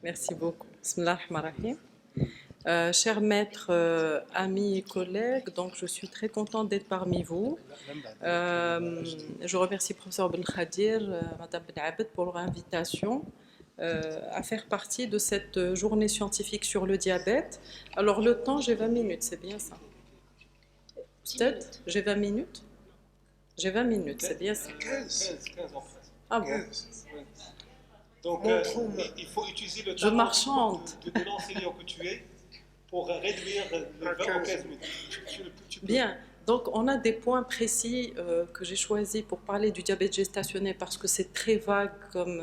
Merci beaucoup. Bismillah ar-Rahman ar-Rahim. Chers maîtres, amis et collègues, donc je suis très contente d'être parmi vous. Je remercie professeur Belkhadir, Madame Ben Abed pour leur invitation à faire partie de cette journée scientifique sur le diabète. Alors le temps, j'ai 20 minutes, c'est bien ça? Peut-être? J'ai 20 minutes? J'ai 20 minutes, c'est bien ça? 15 en fait. Ah bon? Donc, il faut utiliser le Je temps marchande. de l'enseignant que tu es pour réduire le 20 aux 15 minutes. Tu peux. Bien, donc on a des points précis que j'ai choisis pour parler du diabète gestationnel parce que c'est très vague comme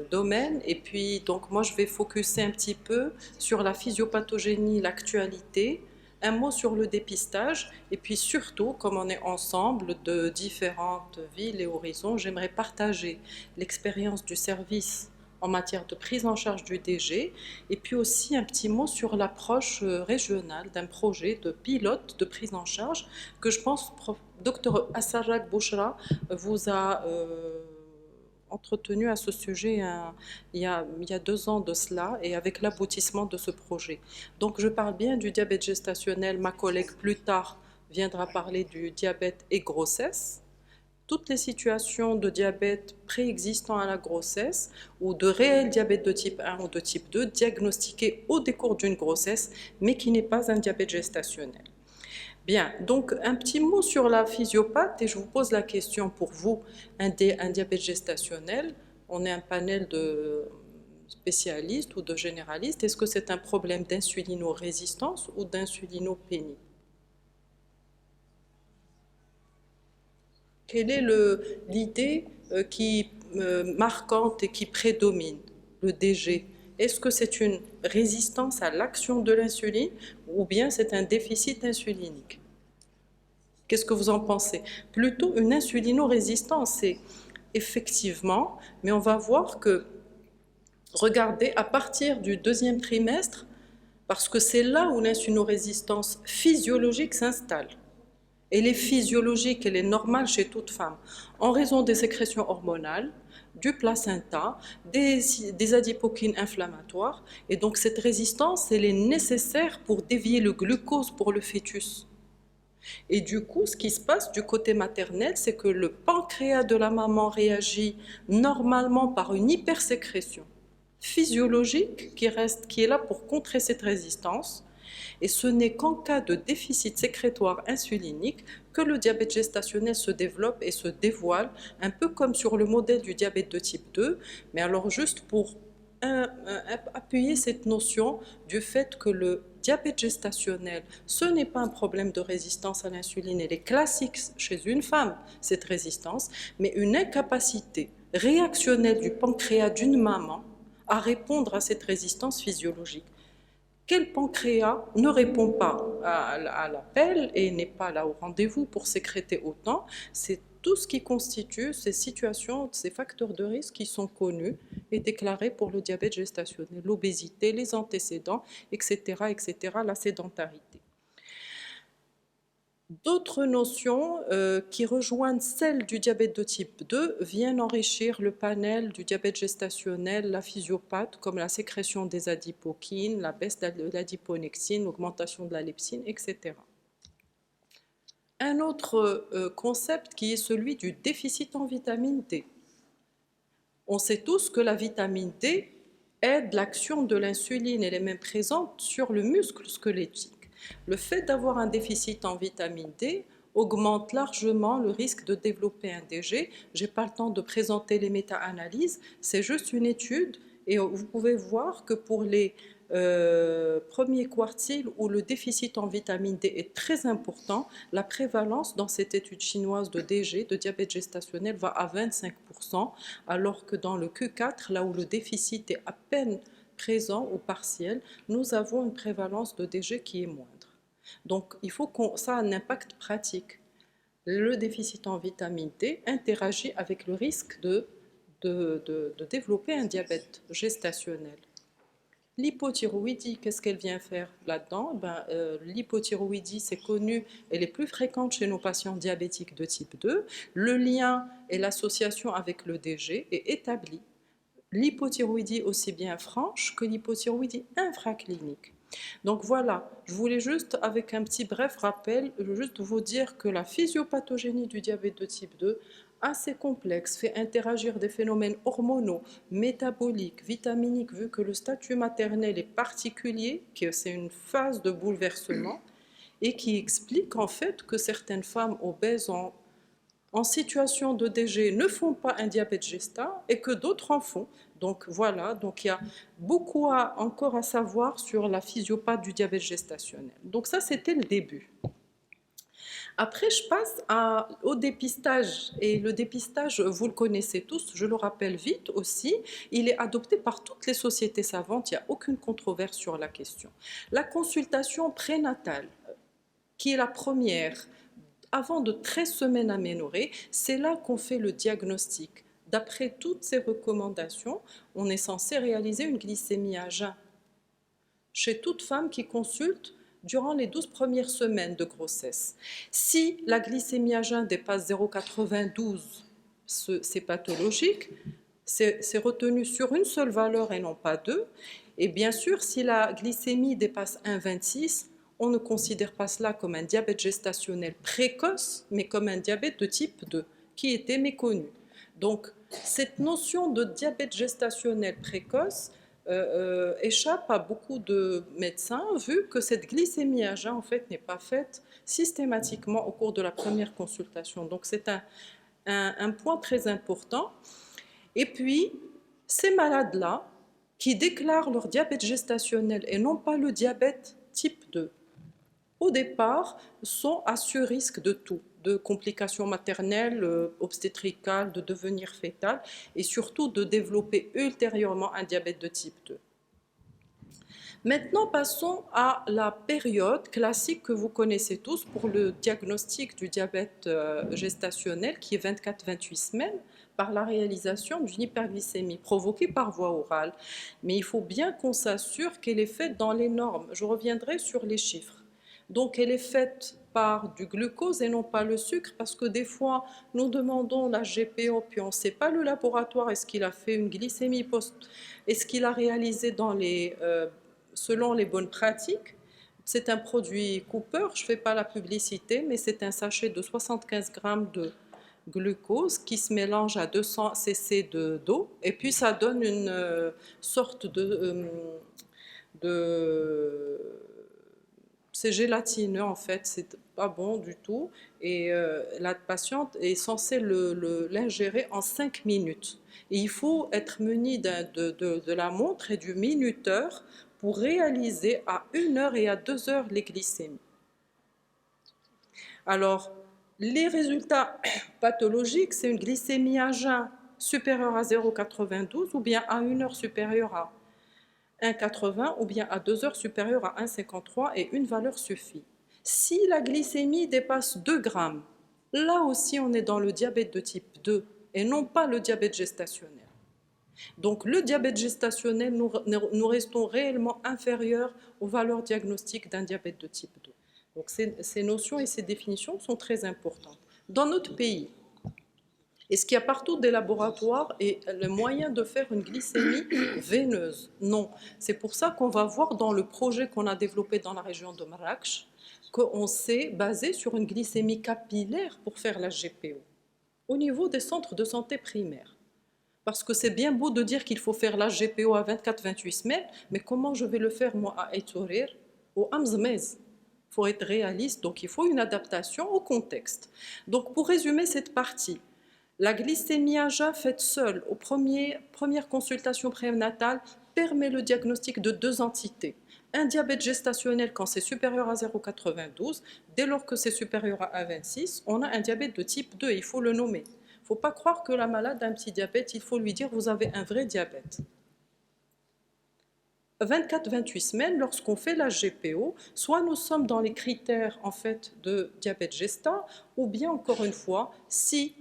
domaine. Et puis, donc moi je vais focuser un petit peu sur la physiopathogénie, l'actualité, un mot sur le dépistage, et puis surtout, comme on est ensemble de différentes villes et horizons, j'aimerais partager l'expérience du service en matière de prise en charge du DG, et puis aussi un petit mot sur l'approche régionale d'un projet de pilote de prise en charge que je pense Dr Assarrak Bouchra vous a entretenu à ce sujet il y a 2 ans de cela et avec l'aboutissement de ce projet. Donc je parle bien du diabète gestationnel, ma collègue plus tard viendra parler du diabète et grossesse. Toutes les situations de diabète préexistant à la grossesse ou de réel diabète de type 1 ou de type 2 diagnostiqués au décours d'une grossesse mais qui n'est pas un diabète gestationnel. Bien, donc un petit mot sur la physiopathe et je vous pose la question pour vous, un diabète gestationnel, on est un panel de spécialistes ou de généralistes, est-ce que c'est un problème d'insulinorésistance ou d'insulinopénie? Quelle est l'idée qui marquante et qui prédomine, le DG? Est-ce que c'est une résistance à l'action de l'insuline ou bien c'est un déficit insulinique? Qu'est-ce que vous en pensez? Plutôt une insulinorésistance, c'est effectivement, mais on va voir que, regardez, à partir du 2e trimestre, parce que c'est là où l'insulinorésistance physiologique s'installe. Elle est physiologique, elle est normale chez toute femme, en raison des sécrétions hormonales, du placenta, des adipokines inflammatoires, et donc cette résistance, elle est nécessaire pour dévier le glucose pour le fœtus. Et du coup, ce qui se passe du côté maternel, c'est que le pancréas de la maman réagit normalement par une hypersécrétion physiologique qui est là pour contrer cette résistance. Et ce n'est qu'en cas de déficit sécrétoire insulinique que le diabète gestationnel se développe et se dévoile, un peu comme sur le modèle du diabète de type 2. Mais alors juste pour appuyer cette notion du fait que le diabète gestationnel, ce n'est pas un problème de résistance à l'insuline, elle est classique chez une femme, cette résistance, mais une incapacité réactionnelle du pancréas d'une maman à répondre à cette résistance physiologique. Quel pancréas ne répond pas à l'appel et n'est pas là au rendez-vous pour sécréter autant? C'est tout ce qui constitue ces situations, ces facteurs de risque qui sont connus et déclarés pour le diabète gestationnel, l'obésité, les antécédents, etc., etc., la sédentarité. D'autres notions qui rejoignent celles du diabète de type 2 viennent enrichir le panel du diabète gestationnel, la physiopathe, comme la sécrétion des adipokines, la baisse de l'adiponexine, l'augmentation de la leptine, etc. Un autre concept qui est celui du déficit en vitamine D. On sait tous que la vitamine D aide l'action de l'insuline, elle est même présente sur le muscle squelettique. Le fait d'avoir un déficit en vitamine D augmente largement le risque de développer un DG. Je n'ai pas le temps de présenter les méta-analyses, c'est juste une étude et vous pouvez voir que pour les premiers quartiles où le déficit en vitamine D est très important, la prévalence dans cette étude chinoise de DG, de diabète gestationnel, va à 25%, alors que dans le Q4, là où le déficit est à peine présent ou partiel, nous avons une prévalence de DG qui est moindre. Donc, il faut ça a un impact pratique. Le déficit en vitamine D interagit avec le risque de développer un diabète gestationnel. L'hypothyroïdie, qu'est-ce qu'elle vient faire là-dedans? L'hypothyroïdie, c'est connu, elle est plus fréquente chez nos patients diabétiques de type 2. Le lien et l'association avec le DG est établi. l'hypothyroïdie aussi bien franche que l'hypothyroïdie infraclinique. Donc voilà, je voulais juste, avec un petit bref rappel, juste vous dire que la physiopathogénie du diabète de type 2, assez complexe, fait interagir des phénomènes hormonaux, métaboliques, vitaminiques, vu que le statut maternel est particulier, que c'est une phase de bouleversement, et qui explique en fait que certaines femmes obèses en situation de DG ne font pas un diabète gestat et que d'autres en font. Donc voilà, donc il y a beaucoup encore à savoir sur la physiopathie du diabète gestationnel. Donc ça, c'était le début. Après, je passe au dépistage. Et le dépistage, vous le connaissez tous, je le rappelle vite aussi, il est adopté par toutes les sociétés savantes, il n'y a aucune controverse sur la question. La consultation prénatale, qui est la première, avant de 13 semaines aménorrhées, c'est là qu'on fait le diagnostic. D'après toutes ces recommandations, on est censé réaliser une glycémie à jeun chez toute femme qui consulte durant les 12 premières semaines de grossesse. Si la glycémie à jeun dépasse 0,92, c'est pathologique, c'est retenu sur une seule valeur et non pas deux. Et bien sûr, si la glycémie dépasse 1,26, on ne considère pas cela comme un diabète gestationnel précoce, mais comme un diabète de type 2, qui était méconnu. Donc, cette notion de diabète gestationnel précoce échappe à beaucoup de médecins, vu que cette glycémie à jeun, en fait, n'est pas faite systématiquement au cours de la première consultation. Donc, c'est un point très important. Et puis, ces malades-là, qui déclarent leur diabète gestationnel et non pas le diabète type 2, au départ, sont à sur-risque de tout, de complications maternelles, obstétricales, de devenir fœtal et surtout de développer ultérieurement un diabète de type 2. Maintenant, passons à la période classique que vous connaissez tous pour le diagnostic du diabète gestationnel, qui est 24-28 semaines, par la réalisation d'une hyperglycémie provoquée par voie orale. Mais il faut bien qu'on s'assure qu'elle est faite dans les normes. Je reviendrai sur les chiffres. Donc, elle est faite par du glucose et non pas le sucre, parce que des fois, nous demandons la GPO, puis on ne sait pas le laboratoire, est-ce qu'il a fait une glycémie est-ce qu'il a réalisé selon les bonnes pratiques. C'est un produit Cooper, je ne fais pas la publicité, mais c'est un sachet de 75 grammes de glucose qui se mélange à 200 cc d'eau, et puis ça donne une sorte c'est gélatineux en fait, c'est pas bon du tout, et la patiente est censée l'ingérer en 5 minutes. Et il faut être muni de la montre et du minuteur pour réaliser à 1 heure et à 2 heures les glycémies. Alors, les résultats pathologiques, c'est une glycémie à jeun supérieure à 0,92 ou bien à 1 heure supérieure à 1,80 ou bien à 2 heures supérieure à 1,53 et une valeur suffit. Si la glycémie dépasse 2 grammes, là aussi on est dans le diabète de type 2 et non pas le diabète gestationnel. Donc le diabète gestationnel, nous restons réellement inférieurs aux valeurs diagnostiques d'un diabète de type 2. Donc ces notions et ces définitions sont très importantes. Dans notre pays, est-ce qu'il y a partout des laboratoires et le moyen de faire une glycémie veineuse? Non. C'est pour ça qu'on va voir dans le projet qu'on a développé dans la région de Marrakech qu'on s'est basé sur une glycémie capillaire pour faire la GPO au niveau des centres de santé primaires. Parce que c'est bien beau de dire qu'il faut faire la GPO à 24-28 semaines, mais comment je vais le faire moi à Etourir ou à Mzmez? Il faut être réaliste, donc il faut une adaptation au contexte. Donc pour résumer cette partie, la glycémie à jeun faite seule aux premières consultations prénatales permet le diagnostic de 2 entités. Un diabète gestationnel quand c'est supérieur à 0,92, dès lors que c'est supérieur à 1,26, on a un diabète de type 2, il faut le nommer. Il ne faut pas croire que la malade a un petit diabète, il faut lui dire vous avez un vrai diabète. 24-28 semaines, lorsqu'on fait la GPO, soit nous sommes dans les critères en fait de diabète gestat, ou bien encore une fois, si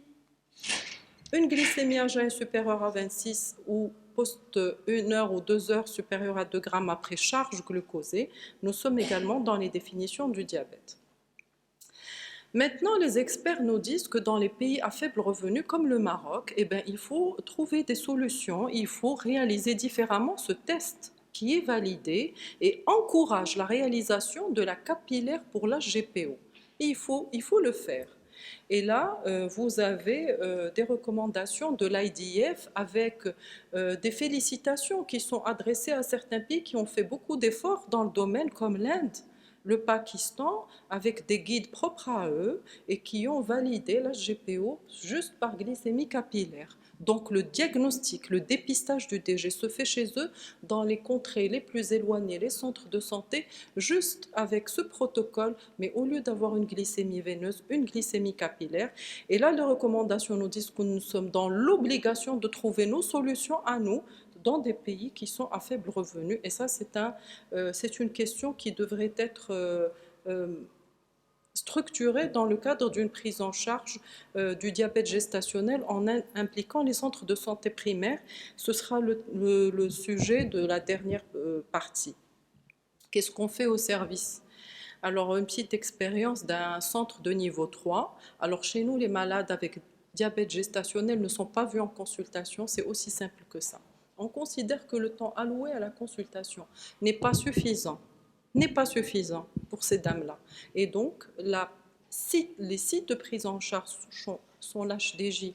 une glycémie à jeun supérieure à 26 ou post 1 heure ou 2 heures supérieure à 2 grammes après charge glucosée, nous sommes également dans les définitions du diabète. Maintenant, les experts nous disent que dans les pays à faible revenu comme le Maroc, eh ben, il faut trouver des solutions, il faut réaliser différemment ce test qui est validé et encourage la réalisation de la capillaire pour la GPO. Et il faut le faire. Et là, vous avez des recommandations de l'IDF avec des félicitations qui sont adressées à certains pays qui ont fait beaucoup d'efforts dans le domaine, comme l'Inde, le Pakistan, avec des guides propres à eux et qui ont validé la GPO juste par glycémie capillaire. Donc le diagnostic, le dépistage du DG se fait chez eux dans les contrées les plus éloignées, les centres de santé, juste avec ce protocole, mais au lieu d'avoir une glycémie veineuse, une glycémie capillaire. Et là, les recommandations nous disent que nous sommes dans l'obligation de trouver nos solutions à nous dans des pays qui sont à faible revenu. Et ça, c'est une question qui devrait être structurée dans le cadre d'une prise en charge du diabète gestationnel en impliquant les centres de santé primaires. Ce sera le sujet de la dernière partie. Qu'est-ce qu'on fait au service? Alors, une petite expérience d'un centre de niveau 3. Alors, chez nous, les malades avec diabète gestationnel ne sont pas vus en consultation. C'est aussi simple que ça. On considère que le temps alloué à la consultation n'est pas suffisant pour ces dames-là. Et donc, les sites de prise en charge sont l'HDJ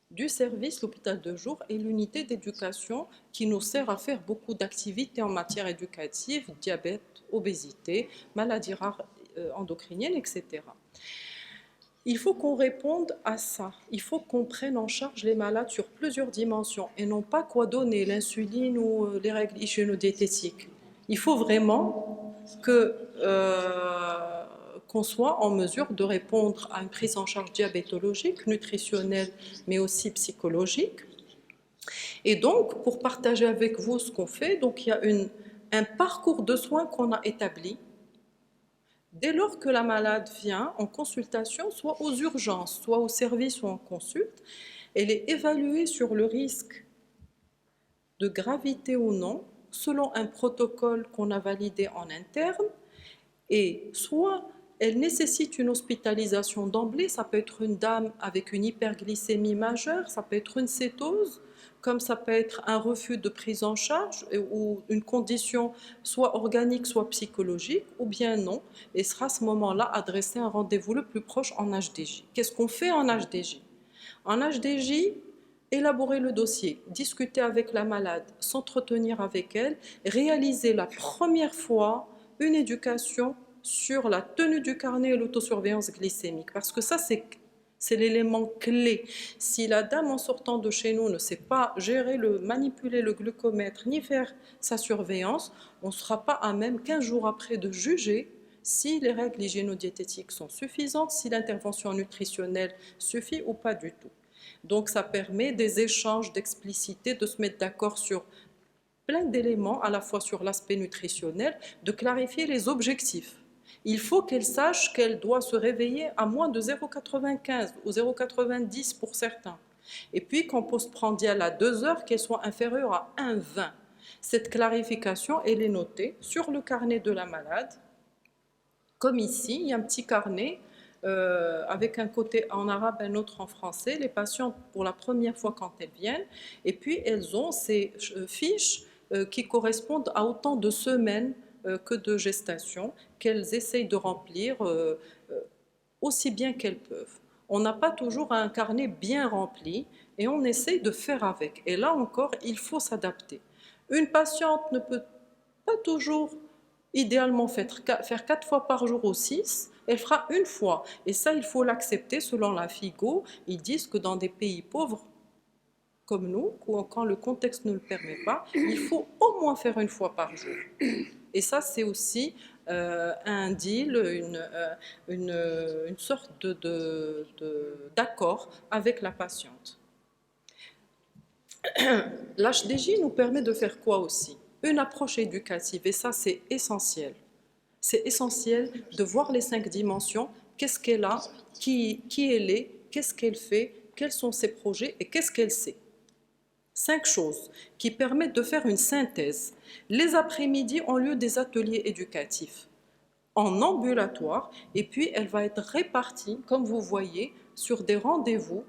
du service, l'hôpital de jour et l'unité d'éducation qui nous sert à faire beaucoup d'activités en matière éducative, diabète, obésité, maladies rares endocriniennes, etc. Il faut qu'on réponde à ça. Il faut qu'on prenne en charge les malades sur plusieurs dimensions et non pas quoi donner, l'insuline ou les règles hygiéno-diététiques. Il faut vraiment qu'on soit en mesure de répondre à une prise en charge diabétologique, nutritionnelle, mais aussi psychologique. Et donc, pour partager avec vous ce qu'on fait, donc il y a un parcours de soins qu'on a établi. Dès lors que la malade vient en consultation, soit aux urgences, soit au service ou en consulte, elle est évaluée sur le risque de gravité ou non, selon un protocole qu'on a validé en interne, et soit elle nécessite une hospitalisation d'emblée, ça peut être une dame avec une hyperglycémie majeure, ça peut être une cétose, comme ça peut être un refus de prise en charge ou une condition soit organique, soit psychologique, ou bien non, et sera à ce moment-là adressé un rendez-vous le plus proche en HDJ. Qu'est-ce qu'on fait en HDJ? En HDJ, élaborer le dossier, discuter avec la malade, s'entretenir avec elle, réaliser la première fois une éducation sur la tenue du carnet et l'autosurveillance glycémique, parce que ça, c'est l'élément clé. Si la dame en sortant de chez nous ne sait pas gérer, manipuler le glucomètre, ni faire sa surveillance, on ne sera pas à même 15 jours après de juger si les règles hygiéno-diététiques sont suffisantes, si l'intervention nutritionnelle suffit ou pas du tout. Donc ça permet des échanges d'explicité, de se mettre d'accord sur plein d'éléments, à la fois sur l'aspect nutritionnel, de clarifier les objectifs. Il faut qu'elle sache qu'elle doit se réveiller à moins de 0,95 ou 0,90 pour certains. Et puis qu'en postprandial à 2 heures, qu'elle soit inférieure à 1,20. Cette clarification, elle est notée sur le carnet de la malade. Comme ici, il y a un petit carnet avec un côté en arabe, un autre en français. Les patientes, pour la première fois quand elles viennent, et puis elles ont ces fiches qui correspondent à autant de semaines que de gestation qu'elles essayent de remplir aussi bien qu'elles peuvent. On n'a pas toujours un carnet bien rempli et on essaye de faire avec. Et là encore, il faut s'adapter. Une patiente ne peut pas toujours idéalement faire 4 fois par jour ou 6, elle fera une fois. Et ça, il faut l'accepter selon la FIGO. Ils disent que dans des pays pauvres comme nous, quand le contexte ne le permet pas, il faut au moins faire une fois par jour. Et ça, c'est aussi un deal, une sorte d'accord avec la patiente. L'HDJ nous permet de faire quoi aussi? Une approche éducative, et ça, c'est essentiel. C'est essentiel de voir les 5 dimensions, qu'est-ce qu'elle a, qui elle est, qu'est-ce qu'elle fait, quels sont ses projets et qu'est-ce qu'elle sait. 5 choses qui permettent de faire une synthèse. Les après-midi ont lieu des ateliers éducatifs. en ambulatoire, et puis elle va être répartie, comme vous voyez, sur des rendez-vous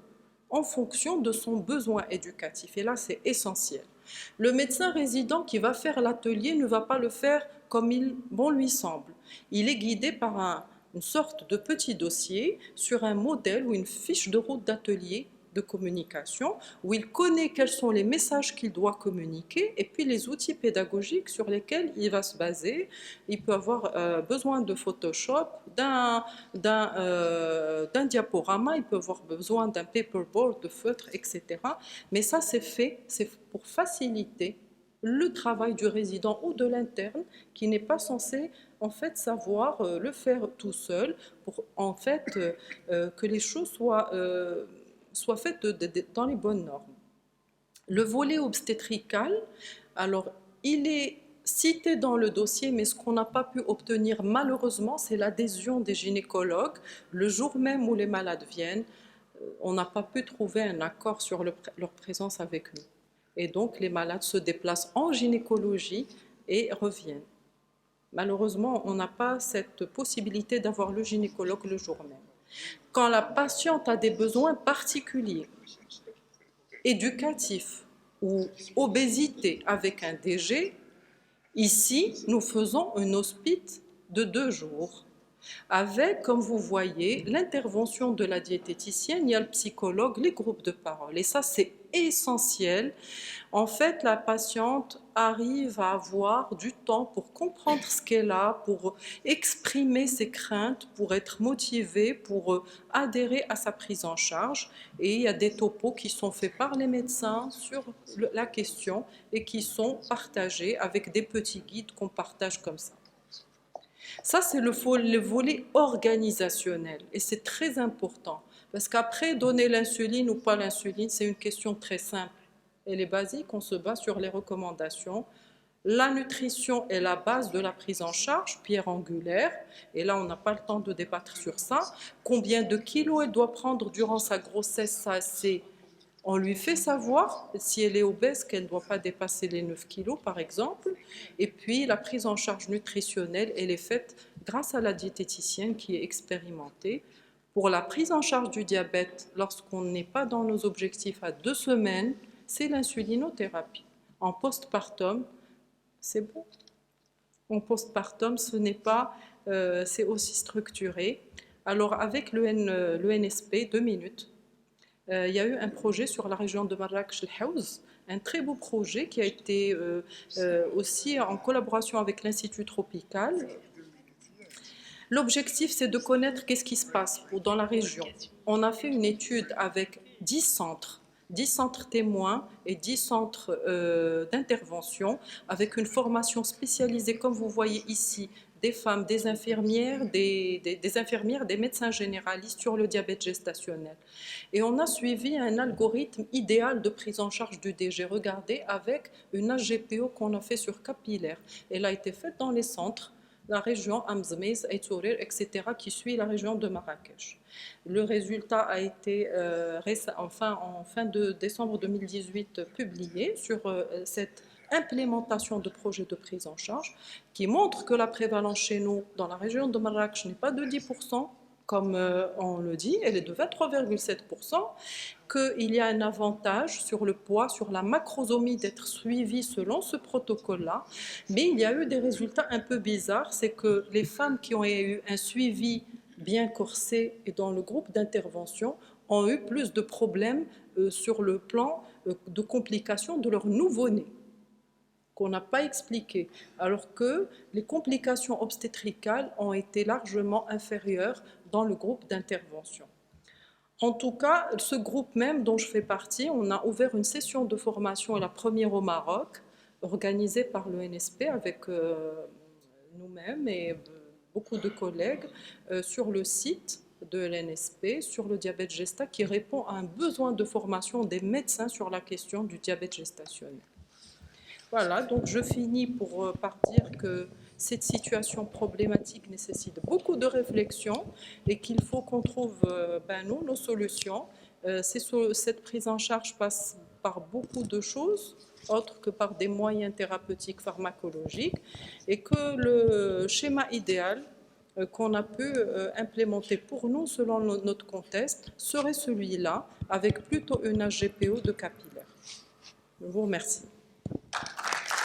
en fonction de son besoin éducatif. Et là, c'est essentiel. Le médecin résident qui va faire l'atelier ne va pas le faire comme bon lui semble. Il est guidé par une sorte de petit dossier sur un modèle ou une fiche de route d'atelier de communication où il connaît quels sont les messages qu'il doit communiquer et puis les outils pédagogiques sur lesquels il va se baser. Il peut avoir besoin de Photoshop, d'un diaporama, il peut avoir besoin d'un paperboard, de feutre, etc. Mais ça, c'est pour faciliter le travail du résident ou de l'interne qui n'est pas censé en fait savoir le faire tout seul pour en fait que les choses soient faites dans les bonnes normes. Le volet obstétrical, alors il est cité dans le dossier, mais ce qu'on n'a pas pu obtenir malheureusement, c'est l'adhésion des gynécologues. Le jour même où les malades viennent, on n'a pas pu trouver un accord sur leur présence avec nous. Et donc les malades se déplacent en gynécologie et reviennent. Malheureusement, on n'a pas cette possibilité d'avoir le gynécologue le jour même. Quand la patiente a des besoins particuliers, éducatifs ou obésité avec un DG, ici, nous faisons un hospice de 2 jours avec, comme vous voyez, l'intervention de la diététicienne, il y a le psychologue, les groupes de parole. Et ça, c'est essentiel. En fait, la patiente arrive à avoir du temps pour comprendre ce qu'elle a, pour exprimer ses craintes, pour être motivée, pour adhérer à sa prise en charge. Et il y a des topos qui sont faits par les médecins sur la question et qui sont partagés avec des petits guides qu'on partage comme ça. Ça, c'est le volet organisationnel et c'est très important parce qu'après, donner l'insuline ou pas l'insuline, c'est une question très simple. Elle est basique, on se base sur les recommandations. La nutrition est la base de la prise en charge, pierre angulaire, et là, on n'a pas le temps de débattre sur ça. Combien de kilos elle doit prendre durant sa grossesse, ça, c'est... On lui fait savoir, si elle est obèse, qu'elle ne doit pas dépasser les 9 kilos, par exemple. Et puis, la prise en charge nutritionnelle, elle est faite grâce à la diététicienne qui est expérimentée. Pour la prise en charge du diabète, lorsqu'on n'est pas dans nos objectifs à 2 semaines, c'est l'insulinothérapie. En postpartum, c'est bon. En postpartum, ce n'est pas, c'est aussi structuré. Alors, avec le NSP, 2 minutes, il y a eu un projet sur la région de Marrakech-el-Haouz, un très beau projet qui a été aussi en collaboration avec l'Institut Tropical. L'objectif, c'est de connaître qu'est-ce qui se passe dans la région. On a fait une étude avec 10 centres témoins et 10 centres d'intervention avec une formation spécialisée, comme vous voyez ici, des femmes, des infirmières, des infirmières, des médecins généralistes sur le diabète gestationnel. Et on a suivi un algorithme idéal de prise en charge du DG. Regardez, avec une HGPO qu'on a fait sur capillaire. Elle a été faite dans les centres, la région Amzmez, Aïtourir, etc., qui suit la région de Marrakech. Le résultat a été en fin de décembre 2018 publié sur cette implémentation de projets de prise en charge qui montre que la prévalence chez nous dans la région de Marrakech n'est pas de 10%, comme on le dit, elle est de 23,7%, qu'il y a un avantage sur le poids, sur la macrosomie d'être suivie selon ce protocole-là, mais il y a eu des résultats un peu bizarres, c'est que les femmes qui ont eu un suivi bien corsé et dans le groupe d'intervention ont eu plus de problèmes sur le plan de complications de leur nouveau-né, qu'on n'a pas expliqué, alors que les complications obstétricales ont été largement inférieures dans le groupe d'intervention. En tout cas, ce groupe même dont je fais partie, on a ouvert une session de formation, la première au Maroc, organisée par le NSP avec nous-mêmes et beaucoup de collègues sur le site de l'NSP, sur le diabète gesta, qui répond à un besoin de formation des médecins sur la question du diabète gestationnel. Voilà, donc je finis par dire que cette situation problématique nécessite beaucoup de réflexion et qu'il faut qu'on trouve nos solutions. Cette prise en charge passe par beaucoup de choses, autres que par des moyens thérapeutiques pharmacologiques, et que le schéma idéal, qu'on a pu implémenter pour nous selon notre contexte serait celui-là, avec plutôt une HGPO de capillaire. Je vous remercie.